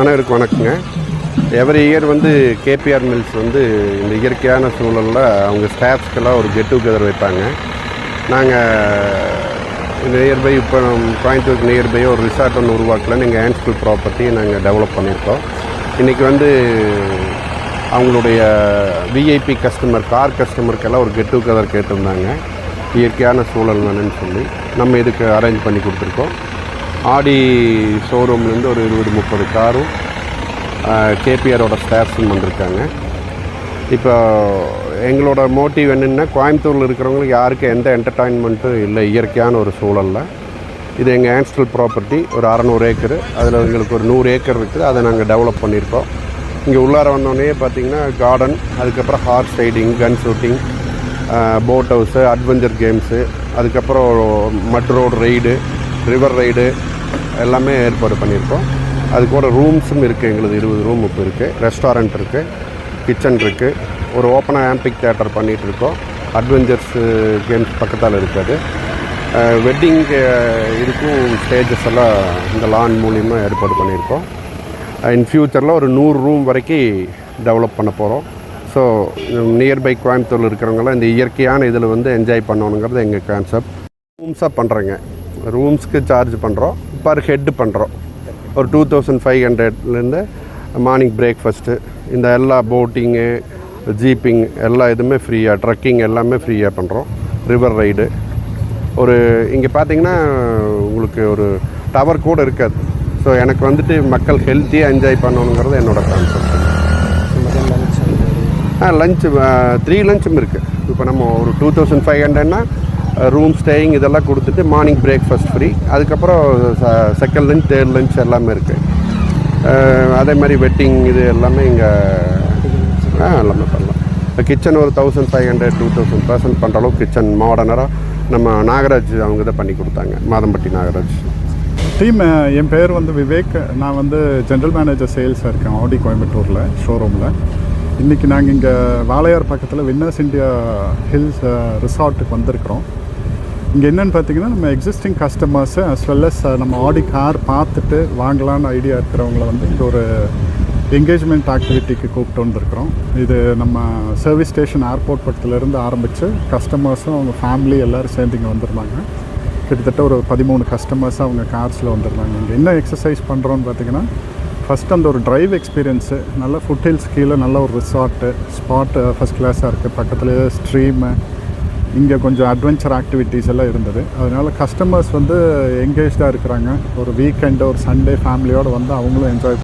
அனைவருக்கும் வணக்கங்க. Every year வந்து கேபிஆர் மில்ஸ் வந்து இந்த இயற்கையான சூழலில் அவங்க ஸ்டாஃப்ஸ்க்கெல்லாம் ஒரு கெட் டுகெதர் வைப்பாங்க. நாங்கள் நியர்பை இப்போ கோயம்புத்தூருக்கு நியர்பை ஒரு ரிசார்ட் ஒன்று உருவாக்கலன்னு எங்கள் ஆன்ஸ்கூல் ப்ராப்பர்ட்டி நாங்கள் டெவலப் பண்ணியிருக்கோம். இன்றைக்கி வந்து அவங்களுடைய விஐபி கஸ்டமர் கார் கஸ்டமருக்கெல்லாம் ஒரு கெட் டுகெதர் கேட்டிருந்தாங்க. இயற்கையான சூழல் வேணும்னு சொல்லி நம்ம இதுக்கு அரேஞ்ச் பண்ணி கொடுத்துருக்கோம். ஆடி ஷோரூம்லேருந்து ஒரு 20-30 காரும் கேபிஆரோட ஸ்டாஃப்ஸும் வந்திருக்காங்க. இப்போ எங்களோட மோட்டிவ் என்னென்னா, கோயம்புத்தூரில் இருக்கிறவங்களுக்கு யாருக்கும் எந்த என்டர்டைன்மெண்ட்டும் இல்லை இயற்கையான ஒரு சூழலில். இது எங்கள் ஆன்ஸ்டல் ப்ராப்பர்ட்டி, ஒரு 600 ஏக்கரு. அதில் எங்களுக்கு ஒரு 100 ஏக்கர் இருக்குது. அதை நாங்கள் டெவலப் பண்ணியிருக்கோம். இங்கே உள்ளார வந்தோடனே பார்த்திங்கன்னா கார்டன், அதுக்கப்புறம் horse riding, gun shooting, boat house, adventure games, அதுக்கப்புறம் mud road ride, river ride எல்லாமே ஏற்பாடு பண்ணியிருக்கோம். அது கூட ரூம்ஸும் இருக்குது. எங்களுக்கு 20 ரூம் இப்போ இருக்குது. ரெஸ்டாரண்ட் இருக்குது, கிச்சன் இருக்குது. ஒரு ஓப்பனாக ஆம்பிக் தியேட்டர் பண்ணிகிட்ருக்கோம். அட்வென்ச்சர்ஸ் கேம்ஸ் பக்கத்தால் இருக்காது. வெட்டிங் இதுக்கும் ஸ்டேஜஸ் எல்லாம் இந்த லான் மூலிமா ஏற்பாடு பண்ணியிருக்கோம். இன் ஃப்யூச்சரில் ஒரு 100 ரூம் வரைக்கும் டெவலப் பண்ண போகிறோம். ஸோ நியர்பை கோயம்புத்தூரில் இருக்கிறவங்களாம் இந்த இயற்கையான இதில் வந்து என்ஜாய் பண்ணணுங்கிறது எங்கள் கான்செப்ட். ரூம்ஸாக பண்ணுறேங்க. ரூம்ஸ்க்கு சார்ஜ் பண்ணுறோம், பர் ஹெட்டு பண்ணுறோம். ஒரு 2500லேருந்து மார்னிங் பிரேக்ஃபாஸ்ட்டு, இந்த எல்லா போட்டிங்கு, ஜீப்பிங் எல்லா இதுவுமே ஃப்ரீயாக, ட்ரக்கிங் எல்லாமே ஃப்ரீயாக பண்ணுறோம். ரிவர் ரைடு ஒரு இங்கே பார்த்திங்கன்னா உங்களுக்கு ஒரு டவர் கூட இருக்காது. ஸோ எனக்கு வந்துட்டு மக்கள் ஹெல்த்தியாக என்ஜாய் பண்ணணுங்கிறது என்னோடய கான்செப்ட். லஞ்சு 3 லஞ்சும் இருக்குது. இப்போ நம்ம ஒரு 2500ன்னா ரூம் ஸ்டேயிங் இதெல்லாம் கொடுத்துட்டு மார்னிங் பிரேக்ஃபாஸ்ட் ஃப்ரீ. அதுக்கப்புறம் செகண்ட் லஞ்ச், தேர்ட் லஞ்ச் எல்லாமே இருக்குது. அதே மாதிரி வெட்டிங் இது எல்லாமே இங்கே எல்லாமே பண்ணலாம். கிச்சன் ஒரு 1500-2000 பர்சன்ட் பண்ணுற அளவுக்கு கிச்சன் மாடர்னராக நம்ம நாகராஜ் அவங்க இதை பண்ணி கொடுத்தாங்க, மாதம்பட்டி நாகராஜ் டீம். என் பேர் வந்து விவேக். நான் வந்து ஜென்ரல் மேனேஜர் சேல்ஸாக இருக்கேன் ஆடி கோயம்புத்தூரில் ஷோரூமில். இன்றைக்கி நாங்கள் இங்கே வாளையார் பக்கத்தில் வின்னர்ஸ் இந்தியா ஹில்ஸ் ரிசார்ட்டுக்கு வந்திருக்கிறோம். இங்கே என்னென்னு பார்த்தீங்கன்னா, நம்ம existing customers as well as நம்ம ஆடி கார் பார்த்துட்டு வாங்கலான்னு ஐடியா இருக்கிறவங்கள வந்து இங்கே ஒரு என்கேஜ்மெண்ட் ஆக்டிவிட்டிக்கு கூப்பிட்டு வந்துருக்குறோம். இது நம்ம சர்வீஸ் ஸ்டேஷன் ஏர்போர்ட் பக்கத்துலேருந்து ஆரம்பித்து கஸ்டமர்ஸும் அவங்க ஃபேமிலி எல்லோரும் சேர்ந்து இங்கே வந்துருந்தாங்க. கிட்டத்தட்ட ஒரு 13 கஸ்டமர்ஸாக அவங்க கார்ஸில் வந்துருந்தாங்க. இங்கே என்ன எக்ஸசைஸ் பண்ணுறோன்னு பார்த்திங்கன்னா, ஃபஸ்ட் அந்த ஒரு டிரைவ் எக்ஸ்பீரியன்ஸு, நல்ல ஃபுட் ஹில்ஸ் கீழே நல்ல ஒரு ரிசார்ட்டு ஸ்பாட்டு ஃபஸ்ட் கிளாஸாக இருக்குது. பக்கத்துலேயே ஸ்ட்ரீமு, இங்கே கொஞ்சம் அட்வென்ச்சர் ஆக்டிவிட்டீஸ் எல்லாம் இருந்தது. அதனால் கஸ்டமர்ஸ் வந்து என்கேஜாக இருக்கிறாங்க. ஒரு வீக்கெண்டு, ஒரு சண்டே ஃபேமிலியோடு வந்து அவங்களும் என்ஜாய்